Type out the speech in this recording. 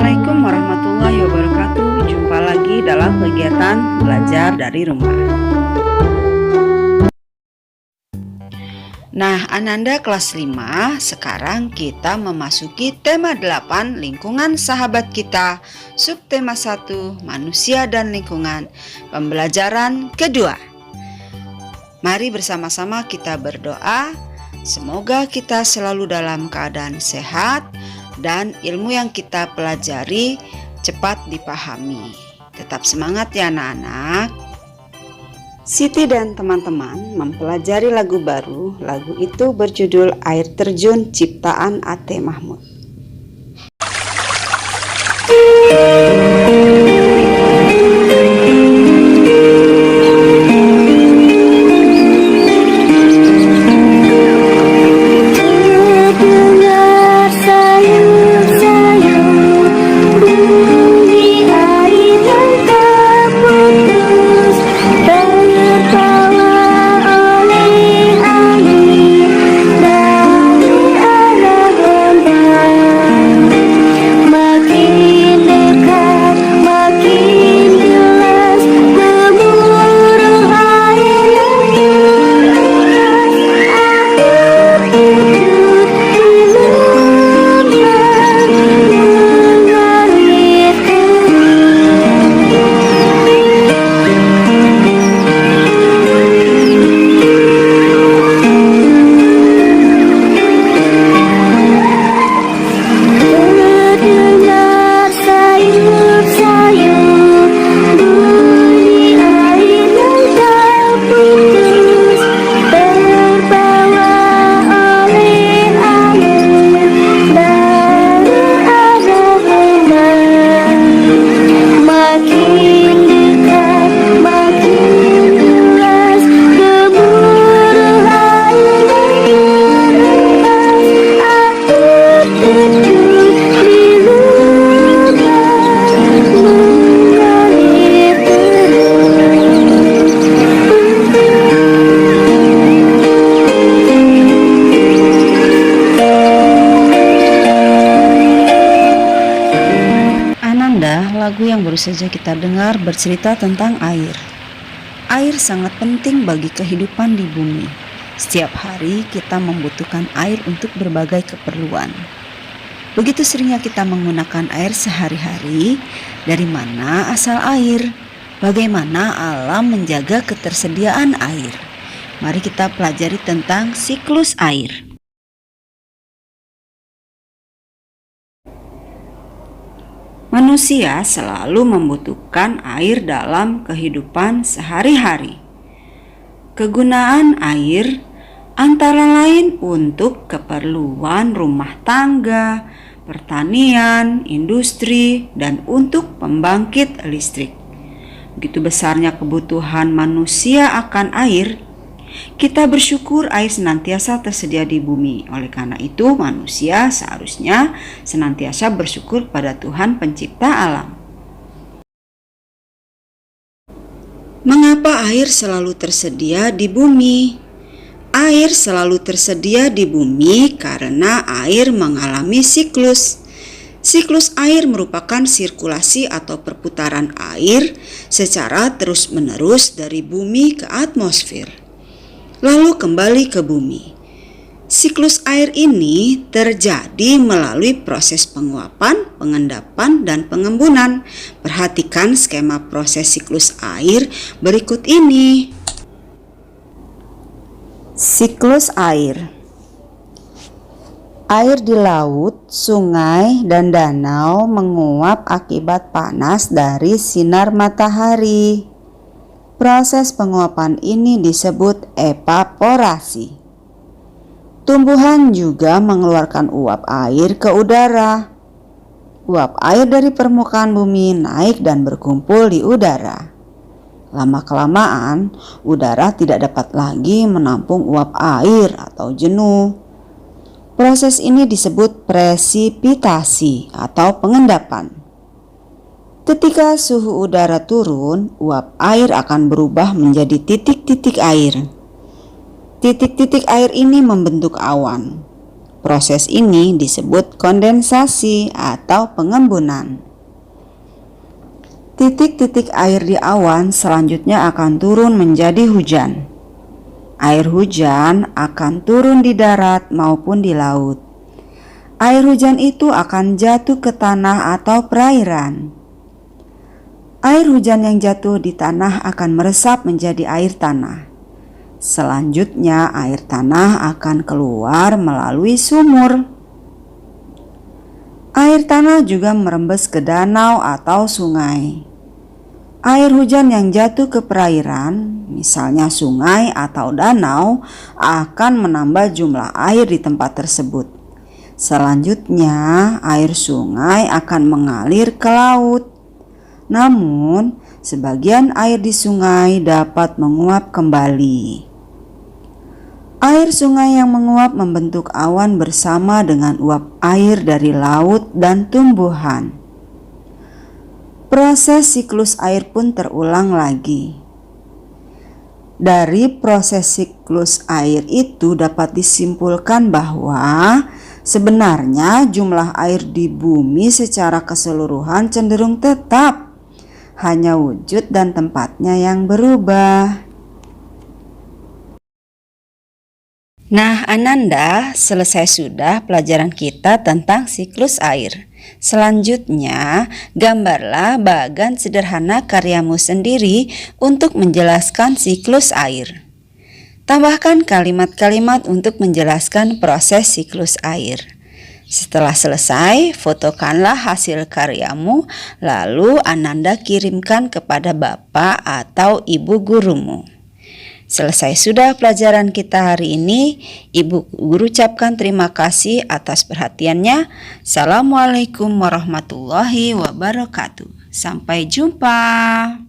Assalamualaikum warahmatullahi wabarakatuh. Jumpa lagi dalam kegiatan belajar dari rumah. Nah, Ananda kelas 5, sekarang kita memasuki tema 8, lingkungan sahabat kita. Subtema 1, manusia dan lingkungan. Pembelajaran kedua. Mari bersama-sama kita berdoa. Semoga kita selalu dalam keadaan sehat dan ilmu yang kita pelajari cepat dipahami. Tetap semangat ya anak-anak. Siti dan teman-teman mempelajari lagu baru. Lagu itu berjudul Air Terjun ciptaan A.T. Mahmud. Lagu yang baru saja kita dengar bercerita tentang air. Air sangat penting bagi kehidupan di bumi. Setiap hari kita membutuhkan air untuk berbagai keperluan. Begitu seringnya kita menggunakan air sehari-hari. Dari mana asal air? Bagaimana alam menjaga ketersediaan air? Mari kita pelajari tentang siklus air. Manusia selalu membutuhkan air dalam kehidupan sehari-hari. Kegunaan air antara lain untuk keperluan rumah tangga, pertanian, industri, dan untuk pembangkit listrik. Begitu besarnya kebutuhan manusia akan air, kita bersyukur air senantiasa tersedia di bumi. Oleh karena itu, manusia seharusnya senantiasa bersyukur pada Tuhan Pencipta alam. Mengapa air selalu tersedia di bumi? Air selalu tersedia di bumi karena air mengalami siklus. Siklus air merupakan sirkulasi atau perputaran air secara terus-menerus dari bumi ke atmosfer, lalu kembali ke bumi. Siklus air ini terjadi melalui proses penguapan, pengendapan, dan pengembunan. Perhatikan skema proses siklus air berikut ini. Siklus air. Air di laut, sungai, dan danau menguap akibat panas dari sinar matahari. Proses penguapan ini disebut evaporasi. Tumbuhan juga mengeluarkan uap air ke udara. Uap air dari permukaan bumi naik dan berkumpul di udara. Lama-kelamaan, udara tidak dapat lagi menampung uap air atau jenuh. Proses ini disebut presipitasi atau pengendapan. Ketika suhu udara turun, uap air akan berubah menjadi titik-titik air. Titik-titik air ini membentuk awan. Proses ini disebut kondensasi atau pengembunan. Titik-titik air di awan selanjutnya akan turun menjadi hujan. Air hujan akan turun di darat maupun di laut. Air hujan itu akan jatuh ke tanah atau perairan. Air hujan yang jatuh di tanah akan meresap menjadi air tanah. Selanjutnya air tanah akan keluar melalui sumur. Air tanah juga merembes ke danau atau sungai. Air hujan yang jatuh ke perairan, misalnya sungai atau danau, akan menambah jumlah air di tempat tersebut. Selanjutnya, air sungai akan mengalir ke laut. Namun, sebagian air di sungai dapat menguap kembali. Air sungai yang menguap membentuk awan bersama dengan uap air dari laut dan tumbuhan. Proses siklus air pun terulang lagi. Dari proses siklus air itu dapat disimpulkan bahwa sebenarnya jumlah air di bumi secara keseluruhan cenderung tetap, hanya wujud dan tempatnya yang berubah. Nah, Ananda, selesai sudah pelajaran kita tentang siklus air. Selanjutnya, gambarlah bagan sederhana karyamu sendiri untuk menjelaskan siklus air. Tambahkan kalimat-kalimat untuk menjelaskan proses siklus air. Setelah selesai, fotokanlah hasil karyamu, lalu Ananda kirimkan kepada bapak atau ibu gurumu. Selesai sudah pelajaran kita hari ini. Ibu guru ucapkan terima kasih atas perhatiannya. Assalamualaikum warahmatullahi wabarakatuh. Sampai jumpa.